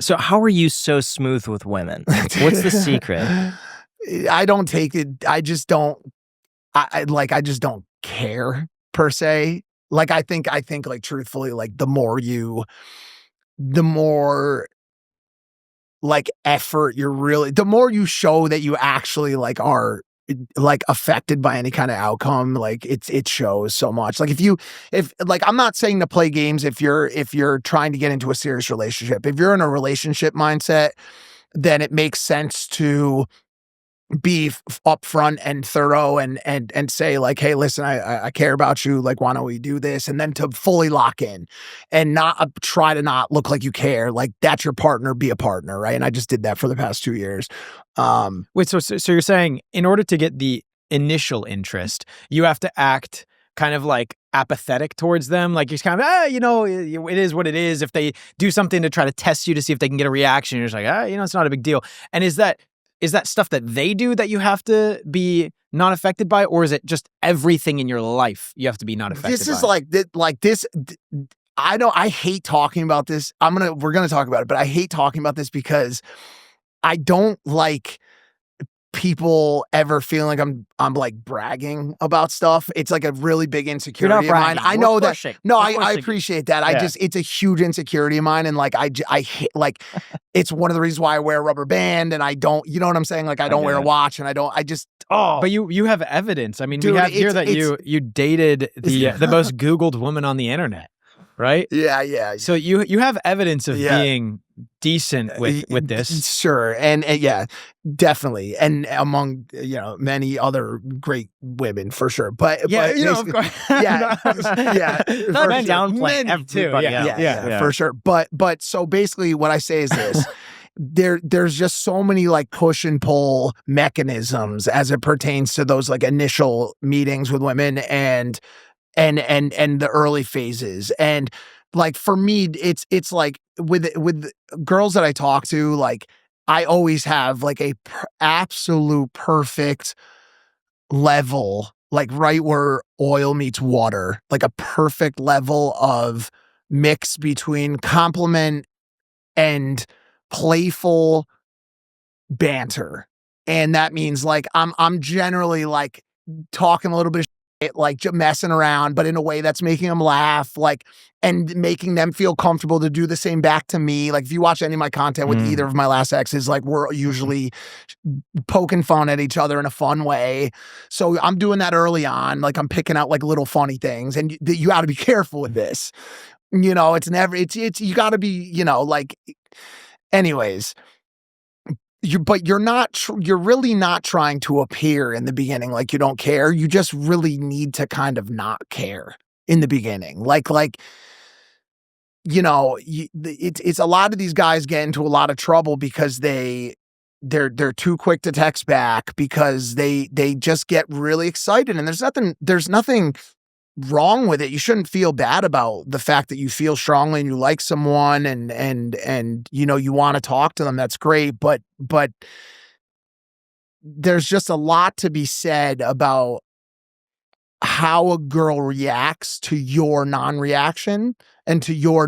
So how are you so smooth with women? What's the secret? I don't take it. I just don't. I just don't care per se. Like I think like truthfully, like the more like effort the more you show that you actually like are like affected by any kind of outcome, like it shows so much. Like if like, I'm not saying to play games if you're trying to get into a serious relationship. If you're in a relationship mindset, then it makes sense to be upfront and thorough and say like, hey, listen, I care about you. Like, why don't we do this? And then to fully lock in and not try to not look like you care. Like that's your partner, be a partner. Right. And I just did that for the past 2 years. Wait, so you're saying in order to get the initial interest, you have to act kind of like apathetic towards them? Like you're kind of, it is what it is. If they do something to try to test you to see if they can get a reaction, you're just like, it's not a big deal. And is that stuff that they do that you have to be not affected by, or is it just everything in your life you have to be not affected by? This is like this. I hate talking about this. We're gonna talk about it, but I hate talking about this because I don't like people ever feeling like I'm like bragging about stuff. It's like a really big insecurity of mine. I know that. No, I appreciate that. Yeah. It's a huge insecurity of mine. And like, I hate, like, it's one of the reasons why I wear a rubber band and I don't, you know what I'm saying? Like I don't wear a watch and but you have evidence. I mean, dude, we have here that you dated the most Googled woman on the internet, right? Yeah. So you have evidence of being decent with this. Sure. And yeah, definitely. And among, many other great women for sure. But of course. Yeah. Not downplaying everybody. Yeah, for sure. But so basically what I say is this. There's just so many like push and pull mechanisms as it pertains to those like initial meetings with women and the early phases. And like for me, it's like with girls that I talk to, like I always have like a absolute perfect level, like right where oil meets water, like a perfect level of mix between compliment and playful banter. And that means like I'm generally like talking a little bit of shit, like messing around, but in a way that's making them laugh, like, and making them feel comfortable to do the same back to me. Like if you watch any of my content with either of my last exes, like we're usually poking fun at each other in a fun way. So I'm doing that early on. Like I'm picking out like little funny things, and you got to be careful with this. You gotta be, like, anyways, you're really not trying to appear in the beginning like you don't care. You just really need to kind of not care in the beginning. It's a lot of these guys get into a lot of trouble because they're too quick to text back because they just get really excited, and there's nothing wrong with it. You shouldn't feel bad about the fact that you feel strongly and you like someone and you want to talk to them. That's great. But there's just a lot to be said about how a girl reacts to your non-reaction and to your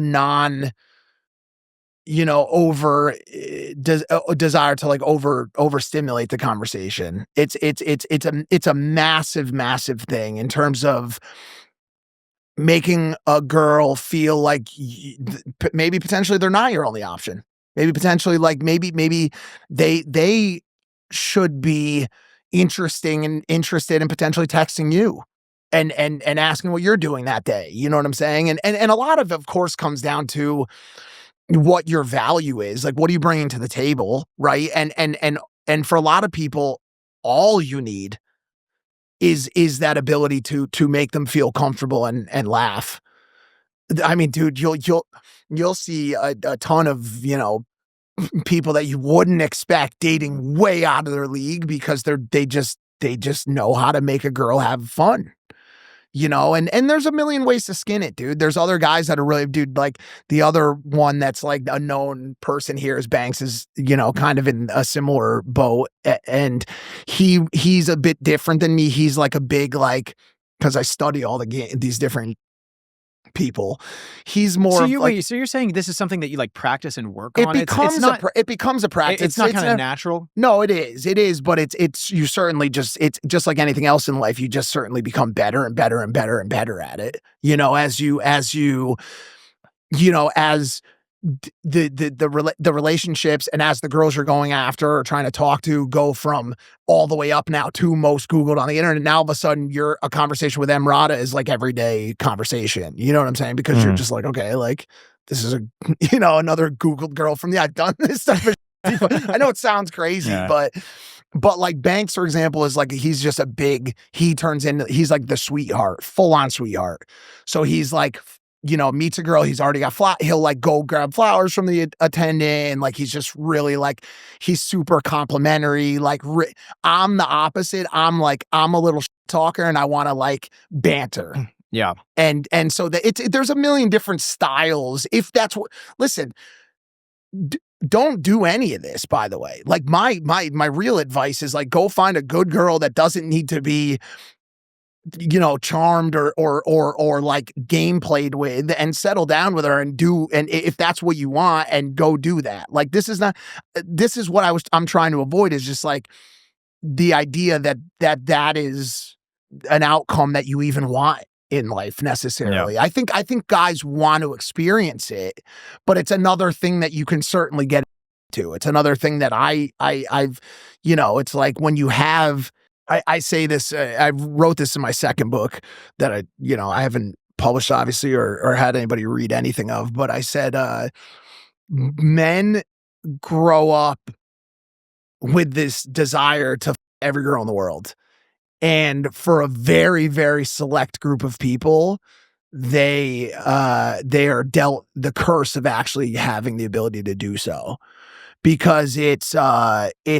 desire to like overstimulate the conversation. It's a massive thing in terms of making a girl feel like maybe potentially they're not your only option. Maybe potentially like maybe they should be interested in potentially texting you and asking what you're doing that day. You know what I'm saying? And a lot of course comes down to what your value is. Like, what are you bringing to the table? Right. And for a lot of people, all you need is that ability to make them feel comfortable and laugh. I mean, dude, you'll see a ton of, people that you wouldn't expect dating way out of their league because they just know how to make a girl have fun. And there's a million ways to skin it, dude. There's other guys that are really, dude, like the other one that's like a known person here is Banks is, kind of in a similar boat. And he's a bit different than me. He's like a big, like, cause I study all these different people. He's more So of you like, wait, so you're saying this is something that you like practice and work it on? becomes it's not, it becomes a practice. it's not kind of natural. No, it is, but it's you certainly it's just like anything else in life. You just certainly become better and better and better and better at it. You know, as the relationships and as the girls you're going after or trying to talk to go from all the way up now to most Googled on the internet. Now all of a sudden a conversation with Emrata is like everyday conversation. You know what I'm saying? Because you're just like, okay, like this is another Googled girl from I've done this stuff. I know it sounds crazy, but like Banks, for example, is like, he's just he's like the sweetheart, full on sweetheart. So he's like, meets a girl, he's already got he'll like go grab flowers from the attendant, and like he's just really like, he's super complimentary. Like I'm the opposite. I'm a little talker and I want to like banter. Yeah. And so there's a million different styles. If that's what, listen, don't do any of this, by the way. Like my real advice is like, go find a good girl that doesn't need to be charmed or like game played with, and settle down with her and if that's what you want, and go do that. Like this is what I'm trying to avoid, is just like the idea that is an outcome that you even want in life necessarily. Yeah. I think guys want to experience it, but it's another thing that you can certainly get to. It's another thing that I've it's like when you have, I say this, I wrote this in my second book that I haven't published obviously or had anybody read anything of, but I said, men grow up with this desire to every girl in the world. And for a very, very select group of people, they are dealt the curse of actually having the ability to do so. Because it's like it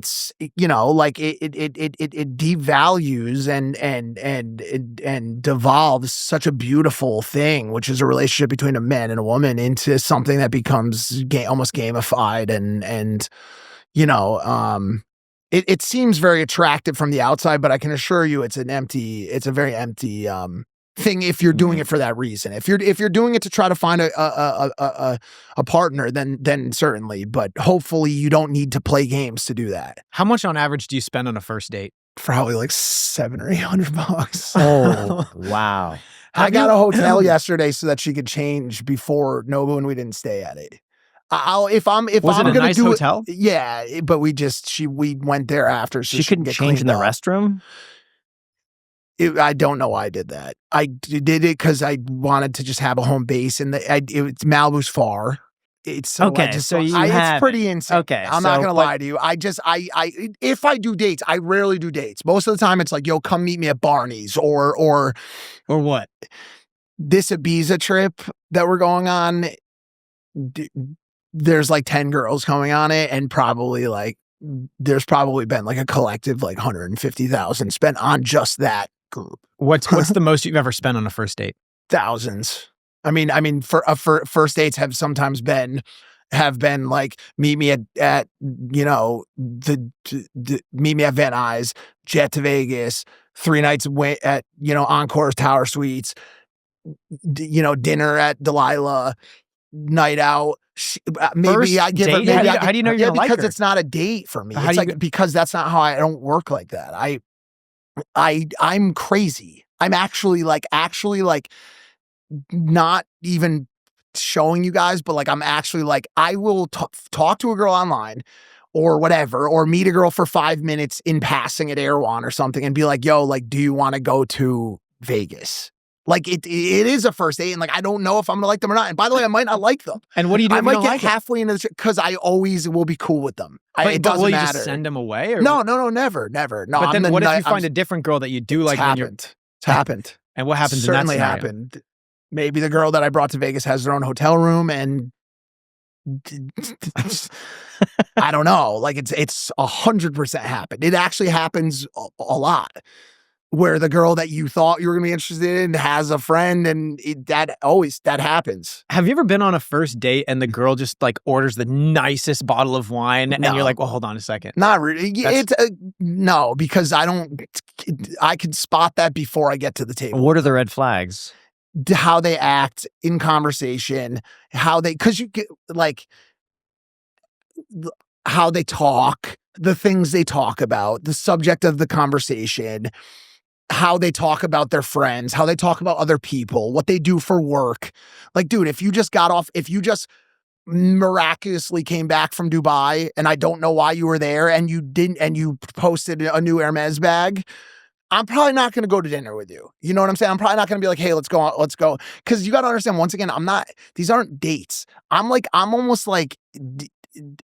devalues and devolves such a beautiful thing, which is a relationship between a man and a woman, into something that becomes almost gamified and it seems very attractive from the outside, but I can assure you it's a very empty thing if you're doing it for that reason. If you're doing it to try to find a partner, then certainly, but hopefully you don't need to play games to do that. How much on average do you spend on a first date? Probably like $700 or $800. Oh, wow. I got a hotel yesterday so that she could change before Nobu, and we didn't stay at it. Was it a nice hotel? Yeah, but we went there after. So she couldn't change in the restroom? I don't know why I did that. I did it because I wanted to just have a home base, and it's Malibu's far. It's okay. So it's pretty insane. Okay, I'm not gonna lie to you. If I do dates, I rarely do dates. Most of the time, it's like, yo, come meet me at Barney's or what? This Ibiza trip that we're going on. There's like 10 girls coming on it, and there's probably been like a collective like 150,000 spent on just that group. What's the most you've ever spent on a first date? Thousands. I mean, for first dates have sometimes been like, meet me at meet me at Van Nuys, jet to Vegas, 3 nights away at Encore's Tower Suites, dinner at Delilah, night out. Maybe I give her. Maybe how do you know you're gonna like her? Because it's not a date for me. It's like, because that's not how I don't work like that. I'm crazy. I'm actually like not even showing you guys, but like I'm actually like, I will talk to a girl online or whatever, or meet a girl for 5 minutes in passing at Erewhon or something, and be like, yo, like, do you want to go to Vegas? Like it is a first date, and like I don't know if I'm gonna like them or not. And by the way, I might not like them. And what do you do? I might get like halfway into the trip, because I always will be cool with them. It doesn't will matter. You just send them away? Or? No, never. No. But then what if you find a different girl that you do like? It's happened. And what happens? Certainly in that happened. Maybe the girl that I brought to Vegas has her own hotel room, and I don't know. Like it's 100% happened. It actually happens a lot. Where the girl that you thought you were going to be interested in has a friend, and that happens. Have you ever been on a first date and the girl just like orders the nicest bottle of wine, and you're like, well, hold on a second. Not really. No, because I can spot that before I get to the table. What are the red flags? how they act in conversation, how they, because you get like how they talk, the things they talk about, the subject of the conversation, how they talk about their friends, how they talk about other people, what they do for work. Like, dude, if you just miraculously came back from Dubai and I don't know why you were there and you posted a new Hermes bag, I'm probably not going to go to dinner with you. You know what I'm saying? I'm probably not going to be like, hey, let's go. Cause you got to understand, once again, these aren't dates. I'm almost like,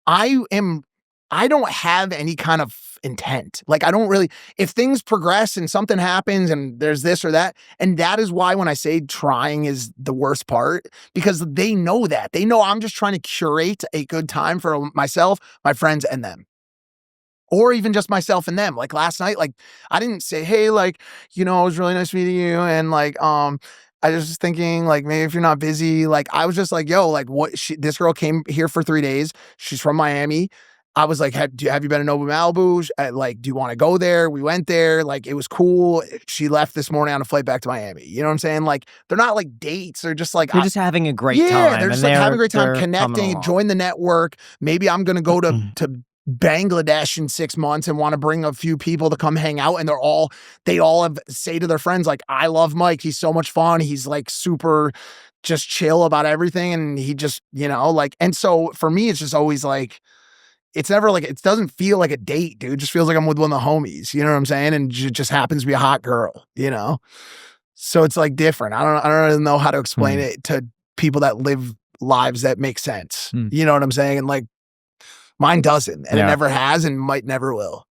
I don't have any kind of intent. Like, I don't really, if things progress and something happens and there's this or that, and that is why when I say trying is the worst part, because they know that. They know I'm just trying to curate a good time for myself, my friends, and them. Or even just myself and them. Like last night, like I didn't say, hey, like, it was really nice meeting you. And like, I was just thinking, like, maybe if you're not busy, like, I was just like, yo, like, this girl came here for 3 days. She's from Miami. I was like, have you been to Nobu Malibu? Like, do you want to go there? We went there. Like, it was cool. She left this morning on a flight back to Miami. You know what I'm saying? Like, they're not like dates. They're just like, You're just having a great time. Yeah, they're just like having a great time, they're connecting, join the network. Maybe I'm going to go to Bangladesh in 6 months and want to bring a few people to come hang out. And they all say to their friends, like, I love Mike. He's so much fun. He's like super just chill about everything. And he just, like, and so for me, it's just always like, it's never like, it doesn't feel like a date, dude. It just feels like I'm with one of the homies, you know what I'm saying? And it just happens to be a hot girl, So it's like different. I don't really know how to explain it to people that live lives that make sense. You know what I'm saying? And like, mine doesn't, and it never has and might never will.